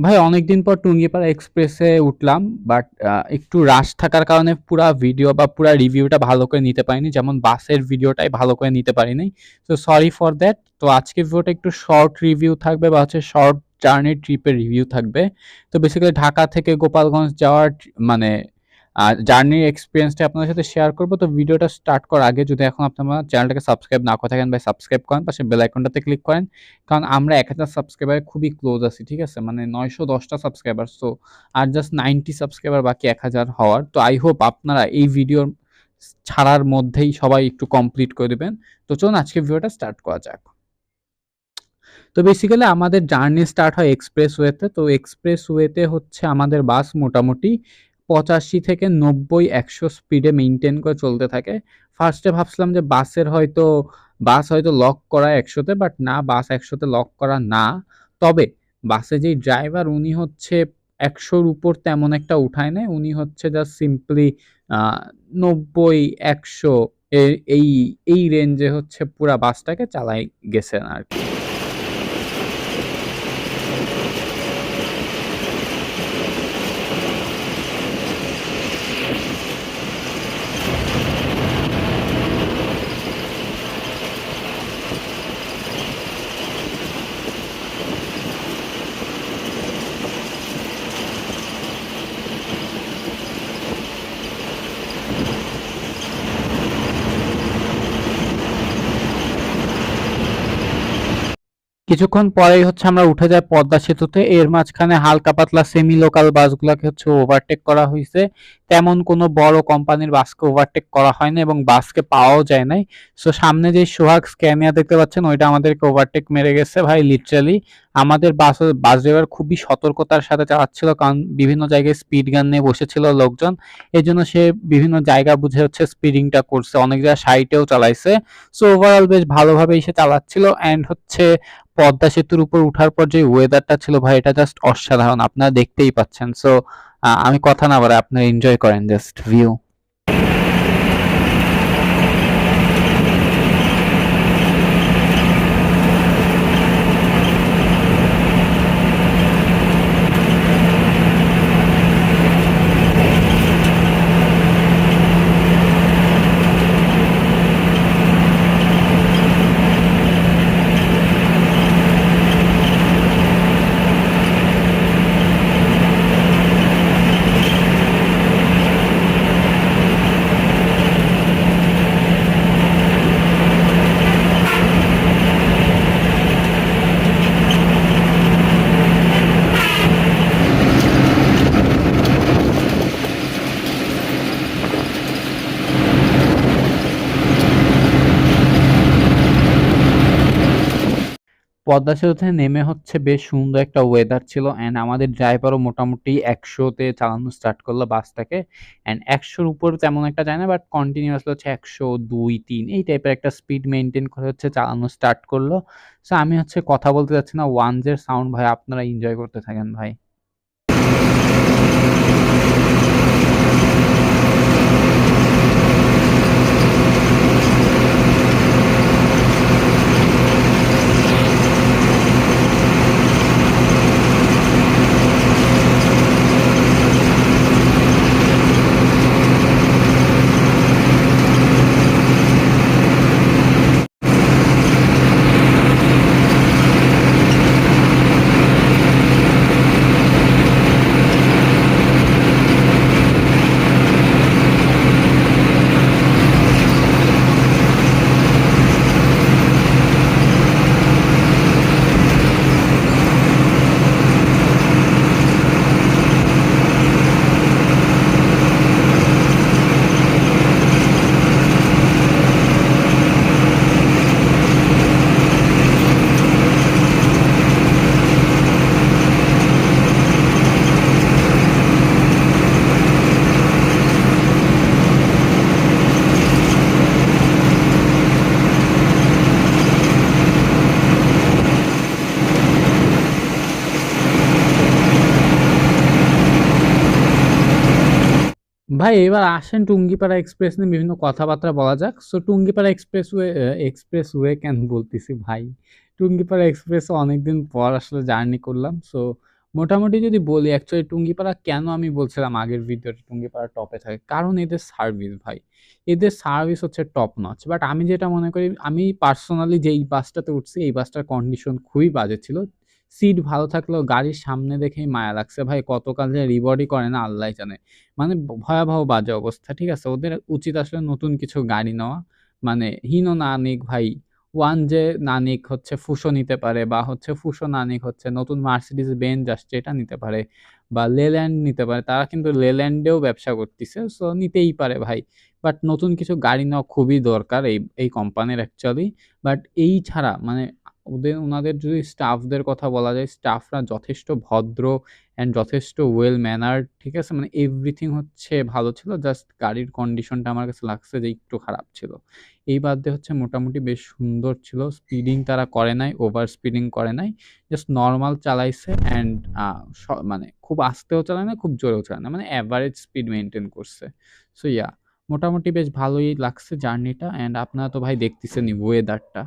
ভাই অনেকদিন পর টুঙ্গিপাড়া এক্সপ্রেসে উঠলাম। বাট একটু রাশ থাকার কারণে পুরা ভিডিও বা পুরা রিভিউটা ভালো করে নিতে পারিনি। যেমন বাসের ভিডিওটাই ভালো করে নিতে পারিনি। So sorry for that. তো আজকের ভিডিওটা একটু শর্ট রিভিউ থাকবে বা হচ্ছে শর্ট জার্নি ট্রিপের রিভিউ থাকবে। তো বেসিক্যালি ঢাকা থেকে গোপালগঞ্জ যাওয়ার মানে জার্নির এক্সপিরিয়েন্সটা আপনাদের সাথে শেয়ার করব। তো ভিডিওটা স্টার্ট করার আগে যদি এখন আপনি আমার চ্যানেলটাকে সাবস্ক্রাইব না করে থাকেন ভাই সাবস্ক্রাইব করেন, পাশে বেল আইকনটাতে ক্লিক করেন। কারণ আমরা ১,০০০ সাবস্ক্রাইবারে খুবই ক্লোজ আছি, ঠিক আছে? মানে ৯১০টা সাবস্ক্রাইবার। সো আর জাস্ট 90 সাবস্ক্রাইবার বাকি ১,০০০ হওয়ার। তো আই হোপ আপনারা এই ভিডিওর ছাড়ার মধ্যেই সবাই একটু কমপ্লিট করে দিবেন। তো চলুন আজকে ভিডিওটা স্টার্ট করা যাক। তো বেসিক্যালি আমাদের জার্নি স্টার্ট হয় এক্সপ্রেসওয়েতে। তো এক্সপ্রেসওয়েতে হচ্ছে আমাদের বাস মোটামুটি ৮৫ থেকে ৯০-১০০ স্পিডে মেইনটেইন করে চলতে থাকে। ফার্স্টে ভাবছিলাম যে বাস হয়তো লক করা ১০০ তে, বাট না, বাস ১০০ তে লক করা না। তবে বাসে যেই ড্রাইভার উনি হচ্ছে ১০০ র উপর তেমন একটা উঠায় নাই। উনি হচ্ছে জাস্ট সিম্পলি আ ৯০-১০০ এই এই রেঞ্জে হচ্ছে পুরা বাসটাকে চালায় গেছেন আরকি। কিছুক্ষণ পরেই হচ্ছে আমরা উঠে যাই পদ্মা সেতুতে। এর মাঝখানে হালকা পাতলা সেমি লোকাল বাসগুলাকে হচ্ছে ওভারটেক করা হইছে। তেমন কোনো বড় কোম্পানির বাসকে ওভারটেক করা হয় না এবং বাসকে পাওয়াও যায় নাই। সো সামনে যে সোহাগ স্ক্যানিয়া দেখতে পাচ্ছেন ওইটা আমাদেরকে ওভারটেক মেরে গেছে ভাই, লিটারালি। আমাদের বাস ড্রাইভার খুবই সতর্কতার সাথে চালাচ্ছিল, কারণ বিভিন্ন জায়গায় স্পিড গান নিয়ে বসেছিল লোকজন। এই জন্য সে বিভিন্ন জায়গা বুঝে হচ্ছে স্পিডিংটা করছে, অনেক জায়গায় সাইটেও চালাইছে। সো ওভারঅল বেশ ভালোভাবেই সে চালাচ্ছিল। অ্যান্ড হচ্ছে পদ্মা সেতুর উপর উঠার পর যে ওয়েদারটা ছিল ভাই, এটা জাস্ট অসাধারণ, আপনারা দেখতেই পাচ্ছেন। সো আমি কথা না বাড়াই, আপনারা এনজয় করেন জাস্ট ভিউ। পদ্মা সেতু থেকে নেমে হচ্ছে বেশ সুন্দর একটা ওয়েদার ছিল, অ্যান্ড আমাদের ড্রাইভারও মোটামুটি ১০০ তে চালানো স্টার্ট করলো বাসটাকে। অ্যান্ড ১০০-র উপর তেমন একটা যায় না, বাট কন্টিনিউয়াসলি হচ্ছে ১০০, ২, ৩ এই টাইপের একটা স্পিড মেইনটেইন করে হচ্ছে চালানো স্টার্ট করলো। সো আমি হচ্ছে কথা বলতে চাচ্ছি না, ওয়ানজের সাউন্ড ভাই, আপনারা এনজয় করতে থাকেন ভাই। ভাই এবার আসেন টুঙ্গিপাড়া এক্সপ্রেস নিয়ে বিভিন্ন কথাবার্তা বলা যাক। সো টুঙ্গিপাড়া এক্সপ্রেসওয়ে কেন বলতেছি ভাই, টুঙ্গিপাড়া এক্সপ্রেস অনেকদিন পর আসলে জার্নি করলাম। সো মোটামুটি যদি বলি অ্যাকচুয়ালি টুঙ্গিপাড়া কেন আমি বলছিলাম আগের ভিডিওতে টুঙ্গিপাড়া টপে থাকে, কারণ এদের সার্ভিস ভাই। এদের সার্ভিস হচ্ছে টপ নচ। বাট আমি যেটা মনে করি, আমি পার্সোনালি যেই বাসটাতে উঠছি এই বাসটার কন্ডিশন খুবই বাজে ছিল। সিট ভালো থাকলেও গাড়ির সামনে দেখেই মায়া লাগছে ভাই, কতকাল যে রিবডি করে না আল্লাহই জানে। মানে ভয়াবহ বাজে অবস্থা, ঠিক আছে? ওদের উচিত আসলে নতুন কিছু গাড়ি নেওয়া। মানে হিনো না নিক ভাই, ওয়ান যে না নিক হচ্ছে ফুসো নিতে পারে, বা হচ্ছে ফুসো না নিক হচ্ছে নতুন মার্সিডিজ বেঞ্জ আসছে এটা নিতে পারে, বা লেল্যান্ড নিতে পারে। তারা কিন্তু লেল্যান্ডেও ব্যবসা করতেছে, সো নিতেই পারে ভাই। বাট নতুন কিছু গাড়ি নেওয়া খুবই দরকার এই কোম্পানির অ্যাকচুয়ালি। বাট এই ছাড়া মানে ওনাদের যদি স্টাফদের কথা বলা যায়, স্টাফরা যথেষ্ট ভদ্র অ্যান্ড যথেষ্ট ওয়েল ম্যানার্ড, ঠিক আছে? মানে এভরিথিং হচ্ছে ভালো ছিল, জাস্ট গাড়ির কন্ডিশনটা আমার কাছে লাগছে যে একটু খারাপ ছিল। এই বাদ দিয়ে হচ্ছে মোটামুটি বেশ সুন্দর ছিল। স্পিডিং তারা করে নাই, ওভার স্পিডিং করে নাই। জাস্ট নরমাল চালাইছে অ্যান্ড মানে খুব আস্তেও চালায় না, খুব জোরেও চালায় না। মানে এভারেজ স্পিড মেইনটেইন করছে। সো মোটামুটি বেশ ভালোই লাগছে জার্নিটা। অ্যান্ড আপনারা তো ভাই দেখতেছেনই ওয়েদারটা।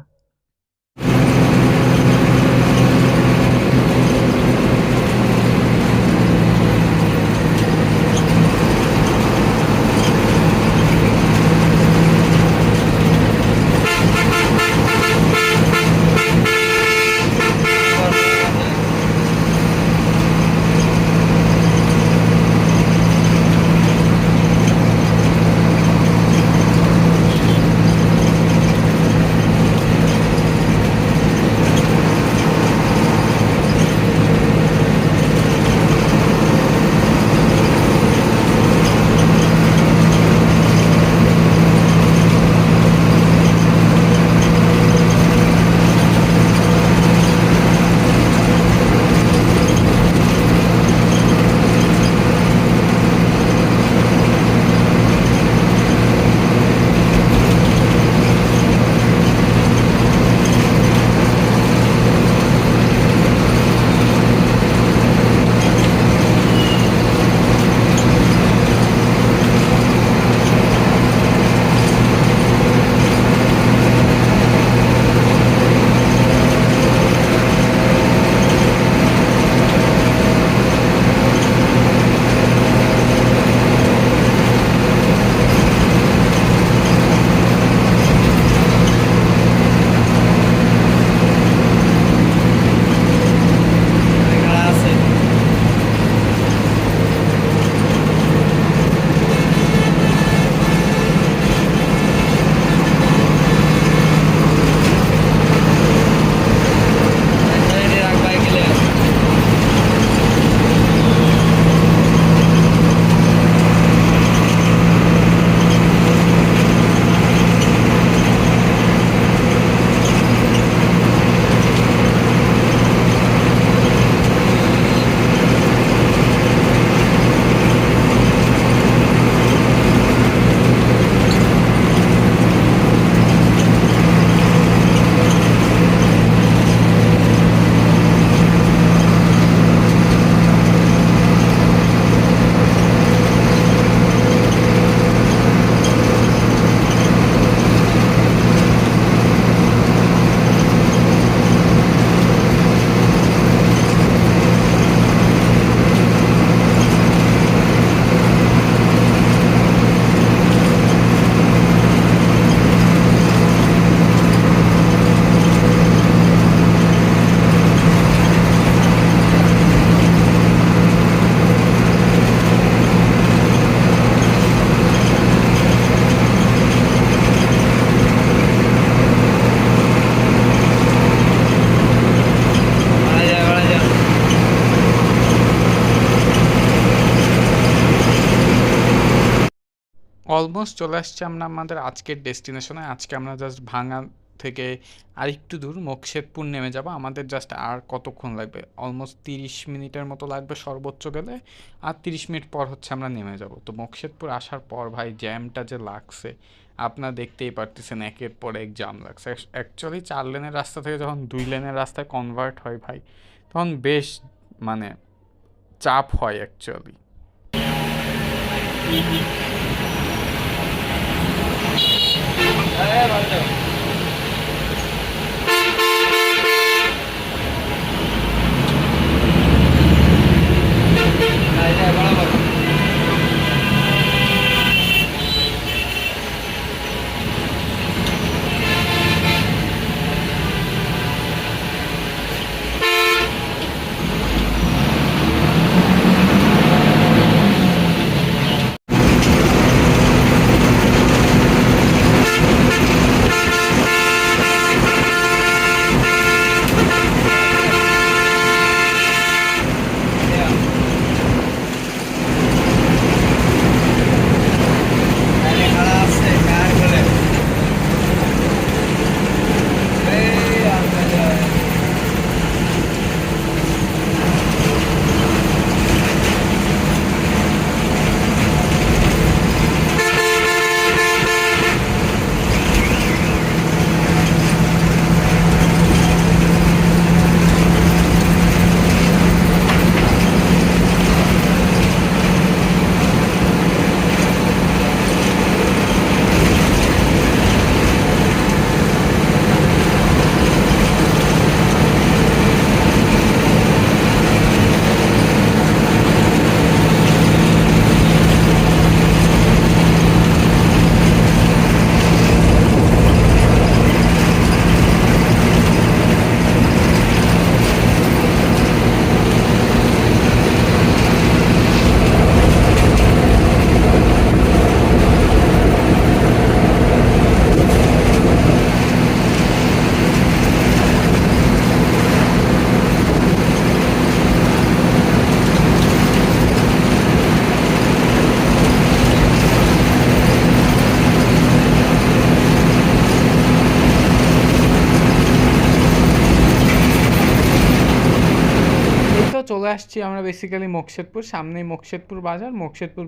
অলমোস্ট চলে আসছি আমরা আমাদের আজকের ডেস্টিনেশনে। আজকে আমরা জাস্ট ভাঙা থেকে আরেকটু দূর মোকশেদপুর নেমে যাব। আমাদের জাস্ট আর কতক্ষণ লাগবে, অলমোস্ট 30 মিনিটের মতো লাগবে সর্বোচ্চ গেলে। আর 30 মিনিট পর হচ্ছে আমরা নেমে যাব। তো মোকশেদপুর আসার পর ভাই জ্যামটা যে লাগছে আপনারা দেখতেই পারতেছেন, একের পর এক জ্যাম লাগছে। অ্যাকচুয়ালি 4 লেনের রাস্তা থেকে যখন 2 লেনের রাস্তায় কনভার্ট হয় ভাই, তখন বেশ মানে চাপ হয় অ্যাকচুয়ালি। বেসিক্যালি মোকশেদপুর, সামনেই মোকশেদপুর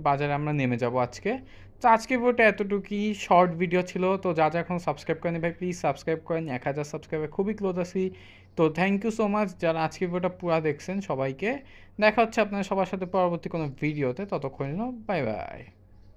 বাজারে আমরা নেমে যাব আজকে। তো আজকের ভিডিওটা এতটুকুই, শর্ট ভিডিও ছিল। তো যা এখন সাবস্ক্রাইব করেনি ভাই প্লিজ সাবস্ক্রাইব করেন, 1000 সাবস্ক্রাইবার খুবই ক্লোজ আছি। তো থ্যাংক ইউ সো মাচ যারা আজকের ভিডিওটা পুরো দেখছেন সবাইকে। দেখা হচ্ছে আপনার সবার সাথে পরবর্তী কোনো ভিডিওতে, ততক্ষণ বাই বাই।